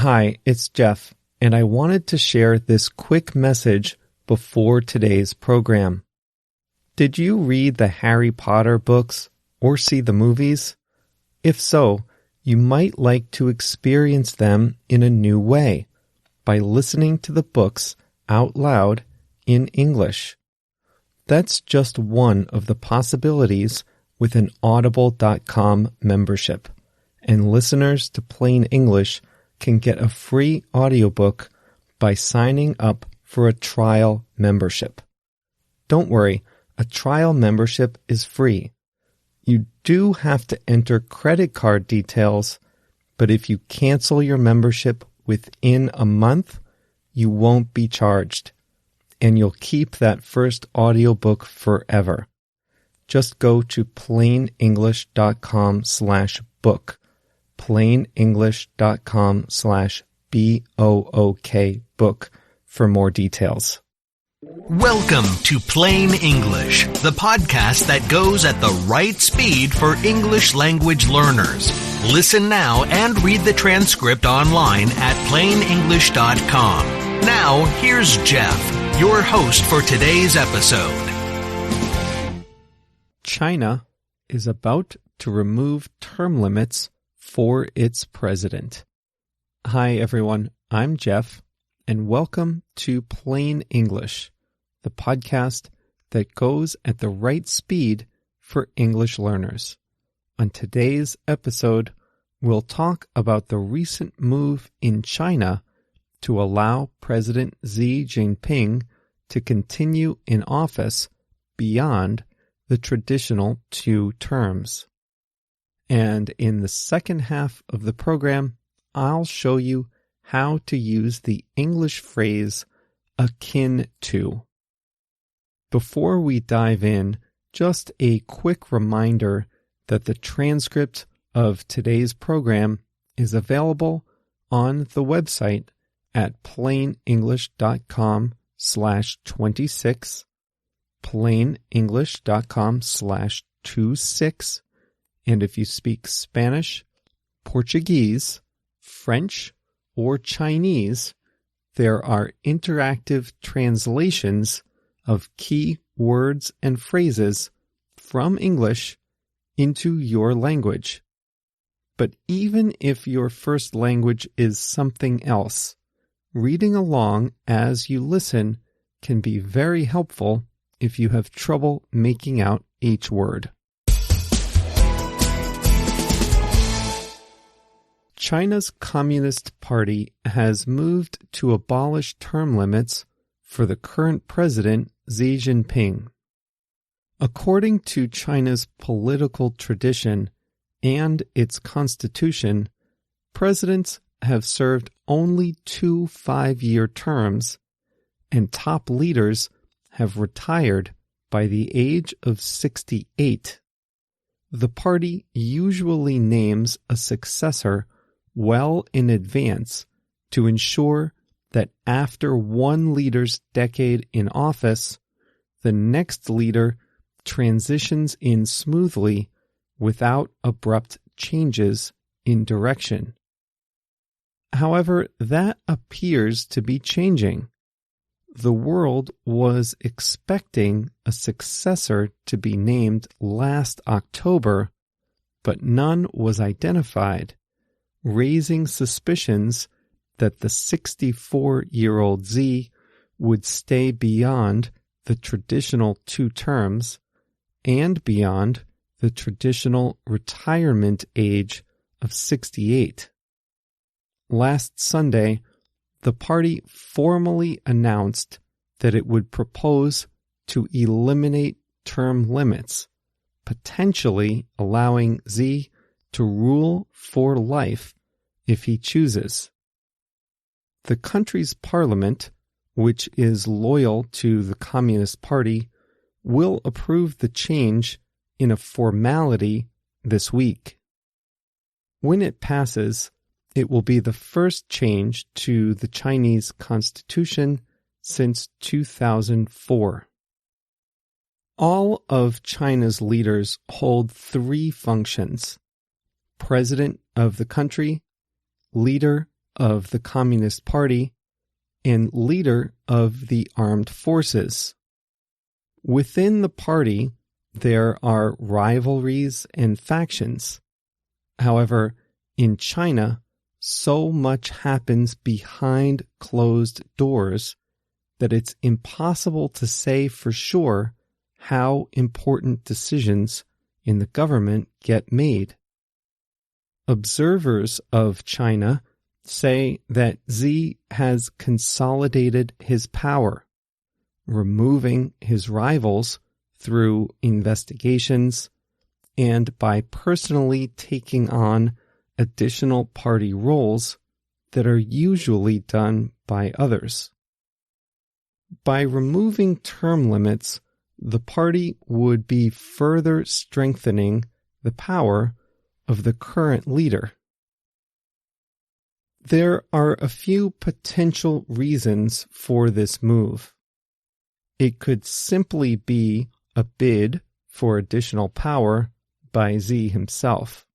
Hi, it's Jeff, and I wanted to share this quick message before today's program. Did you read the Harry Potter books or see the movies? If so, you might like to experience them in a new way by listening to the books out loud in English. That's just one of the possibilities with an Audible.com membership, and listeners to Plain English can get a free audiobook by signing up for a trial membership. Don't worry, a trial membership is free. You do have to enter credit card details, but if you cancel your membership within a month, you won't be charged, and you'll keep that first audiobook forever. Just go to plainenglish.com/book. plainenglish.com/book for more details. Welcome to Plain English, the podcast that goes at the right speed for English language learners. Listen now and read the transcript online at plainenglish.com. Now, here's Jeff, your host for today's episode. China is about to remove term limits for its president. Hi, everyone. I'm Jeff, and welcome to Plain English, the podcast that goes at the right speed for English learners. On today's episode, we'll talk about the recent move in China to allow President Xi Jinping to continue in office beyond the traditional 2 terms. And in the second half of the program, I'll show you how to use the English phrase akin to. Before we dive in, just a quick reminder that the transcript of today's program is available on the website at plainenglish.com/26, plainenglish.com/26, and if you speak Spanish, Portuguese, French, or Chinese, there are interactive translations of key words and phrases from English into your language. But even if your first language is something else, reading along as you listen can be very helpful if you have trouble making out each word. China's Communist Party has moved to abolish term limits for the current president, Xi Jinping. According to China's political tradition and its constitution, presidents have served only 2 5-year terms, and top leaders have retired by the age of 68. The party usually names a successor well in advance to ensure that after one leader's decade in office, the next leader transitions in smoothly without abrupt changes in direction. However, that appears to be changing. The world was expecting a successor to be named last October, but none was identified, raising suspicions that the 64-year-old Xi would stay beyond the traditional 2 terms and beyond the traditional retirement age of 68. Last Sunday, the party formally announced that it would propose to eliminate term limits, potentially allowing Xi to rule for life if he chooses. The country's parliament, which is loyal to the Communist Party, will approve the change in a formality this week. When it passes, it will be the first change to the Chinese constitution since 2004. All of China's leaders hold 3 functions: president of the country, leader of the Communist Party and leader of the armed forces. Within the party, there are rivalries and factions. However, in China, so much happens behind closed doors that it's impossible to say for sure how important decisions in the government get made. Observers of China say that Xi has consolidated his power, removing his rivals through investigations and by personally taking on additional party roles that are usually done by others. By removing term limits, the party would be further strengthening the power of the current leader. There are a few potential reasons for this move. It could simply be a bid for additional power by Xi himself.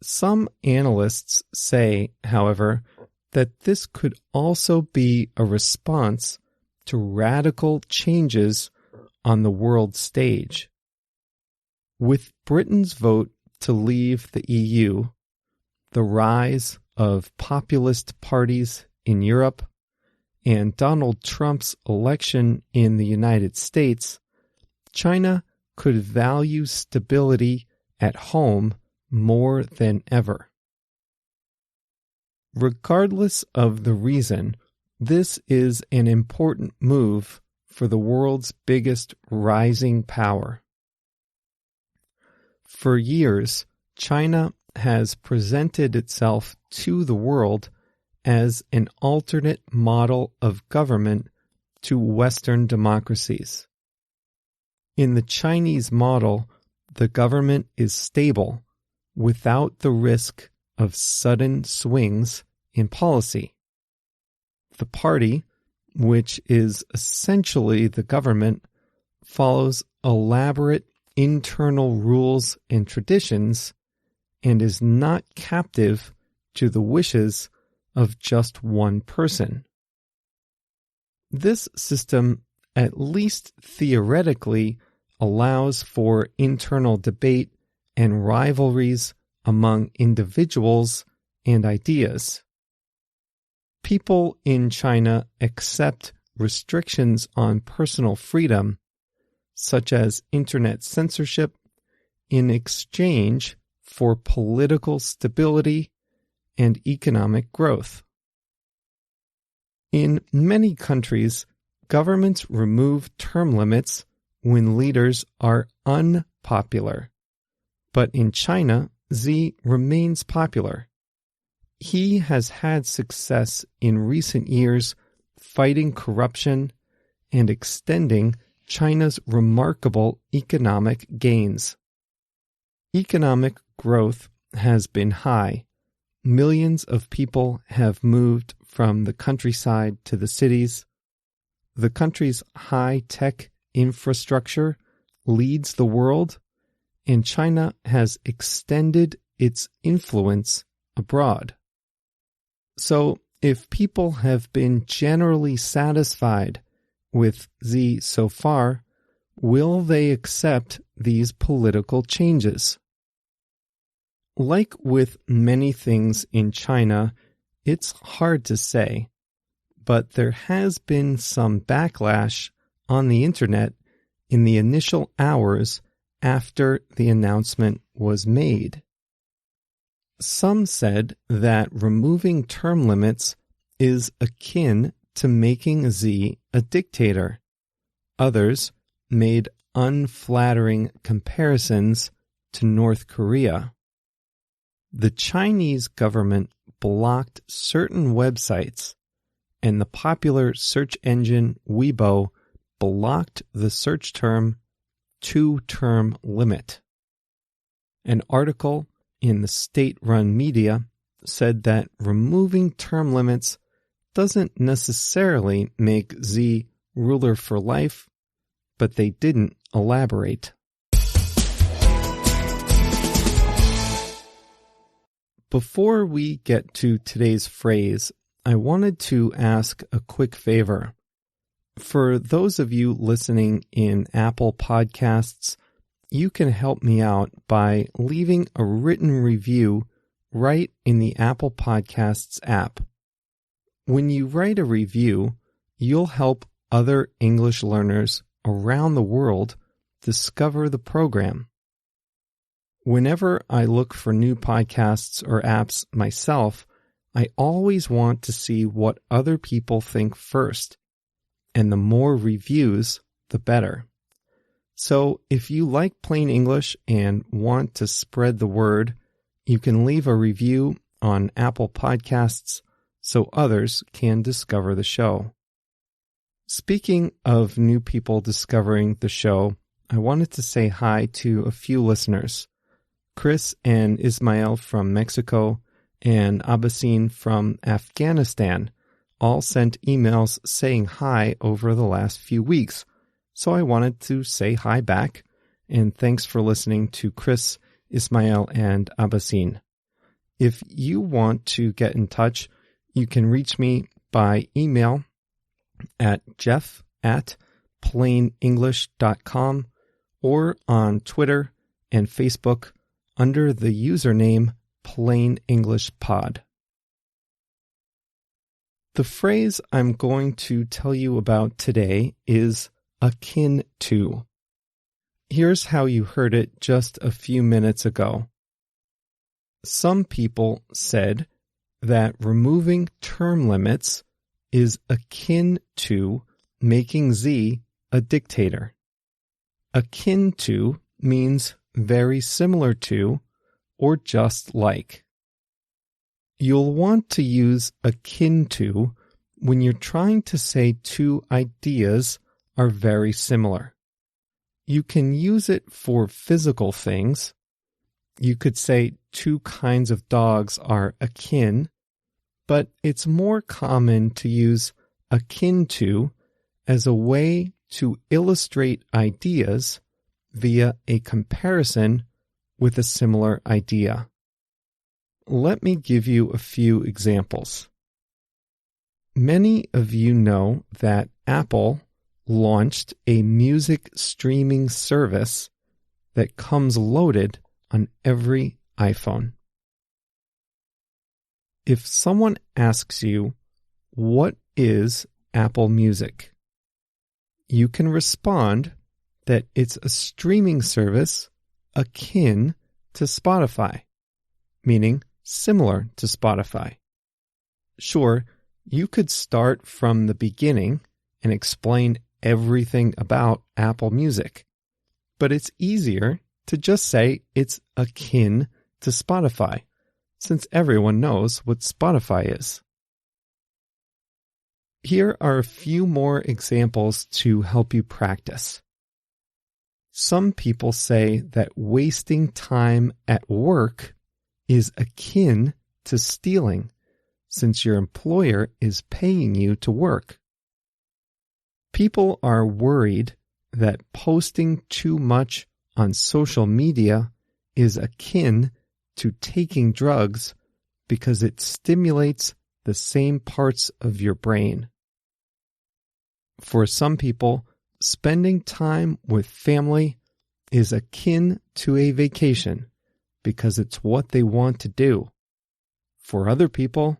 Some analysts say, however, that this could also be a response to radical changes on the world stage. With Britain's vote to leave the EU, the rise of populist parties in Europe, and Donald Trump's election in the United States, China could value stability at home more than ever. Regardless of the reason, this is an important move for the world's biggest rising power. For years, China has presented itself to the world as an alternate model of government to Western democracies. In the Chinese model, the government is stable without the risk of sudden swings in policy. The party, which is essentially the government, follows elaborate internal rules and traditions and is not captive to the wishes of just one person. This system, at least theoretically, allows for internal debate and rivalries among individuals and ideas. People in China accept restrictions on personal freedom, such as internet censorship, in exchange for political stability and economic growth. In many countries, governments remove term limits when leaders are unpopular. But in China, Xi remains popular. He has had success in recent years fighting corruption and extending China's remarkable economic gains. Economic growth has been high. Millions of people have moved from the countryside to the cities. The country's high-tech infrastructure leads the world, and China has extended its influence abroad. So, if people have been generally satisfied with Xi so far, will they accept these political changes? Like with many things in China, it's hard to say, but there has been some backlash on the internet in the initial hours after the announcement was made. Some said that removing term limits is akin to making Xi a dictator. Others made unflattering comparisons to North Korea. The Chinese government blocked certain websites, and the popular search engine Weibo blocked the search term two-term limit. An article in the state-run media said that removing term limits doesn't necessarily make Xi ruler for life, but they didn't elaborate. Before we get to today's phrase, I wanted to ask a quick favor. For those of you listening in Apple Podcasts, you can help me out by leaving a written review right in the Apple Podcasts app. When you write a review, you'll help other English learners around the world discover the program. Whenever I look for new podcasts or apps myself, I always want to see what other people think first, and the more reviews, the better. So if you like plain English and want to spread the word, you can leave a review on Apple Podcasts so others can discover the show. Speaking of new people discovering the show, I wanted to say hi to a few listeners. Chris and Ismael from Mexico and Abbasin from Afghanistan all sent emails saying hi over the last few weeks, so I wanted to say hi back, and thanks for listening to Chris, Ismael, and Abbasin. If you want to get in touch, you can reach me by email at jeff@plainenglish.com or on Twitter and Facebook under the username Plain English Pod. The phrase I'm going to tell you about today is akin to. Here's how you heard it just a few minutes ago. Some people said that removing term limits is akin to making Z a dictator. Akin to means very similar to or just like. You'll want to use akin to when you're trying to say two ideas are very similar. You can use it for physical things. You could say two kinds of dogs are akin, but it's more common to use akin to as a way to illustrate ideas via a comparison with a similar idea. Let me give you a few examples. Many of you know that Apple launched a music streaming service that comes loaded on every iPhone. If someone asks you, what is Apple Music? You can respond that it's a streaming service akin to Spotify, meaning similar to Spotify. Sure, you could start from the beginning and explain everything about Apple Music, but it's easier to just say it's akin to Spotify, since everyone knows what Spotify is. Here are a few more examples to help you practice. Some people say that wasting time at work is akin to stealing, since your employer is paying you to work. People are worried that posting too much on social media is akin to taking drugs because it stimulates the same parts of your brain. For some people, spending time with family is akin to a vacation because it's what they want to do. For other people,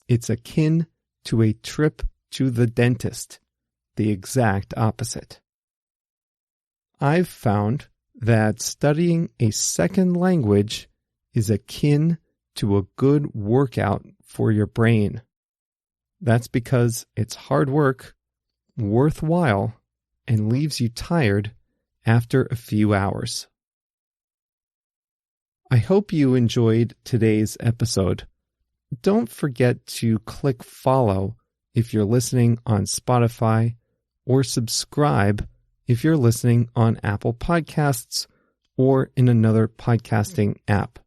it's akin to a trip to the dentist, the exact opposite. I've found that studying a second language is akin to a good workout for your brain. That's because it's hard work, worthwhile, and leaves you tired after a few hours. I hope you enjoyed today's episode. Don't forget to click follow if you're listening on Spotify, or subscribe if you're listening on Apple Podcasts or in another podcasting app.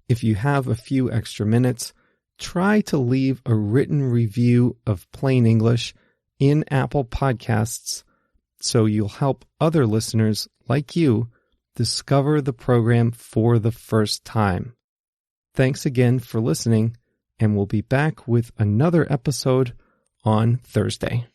If you have a few extra minutes, try to leave a written review of Plain English in Apple Podcasts so you'll help other listeners like you discover the program for the first time. Thanks again for listening, and we'll be back with another episode on Thursday.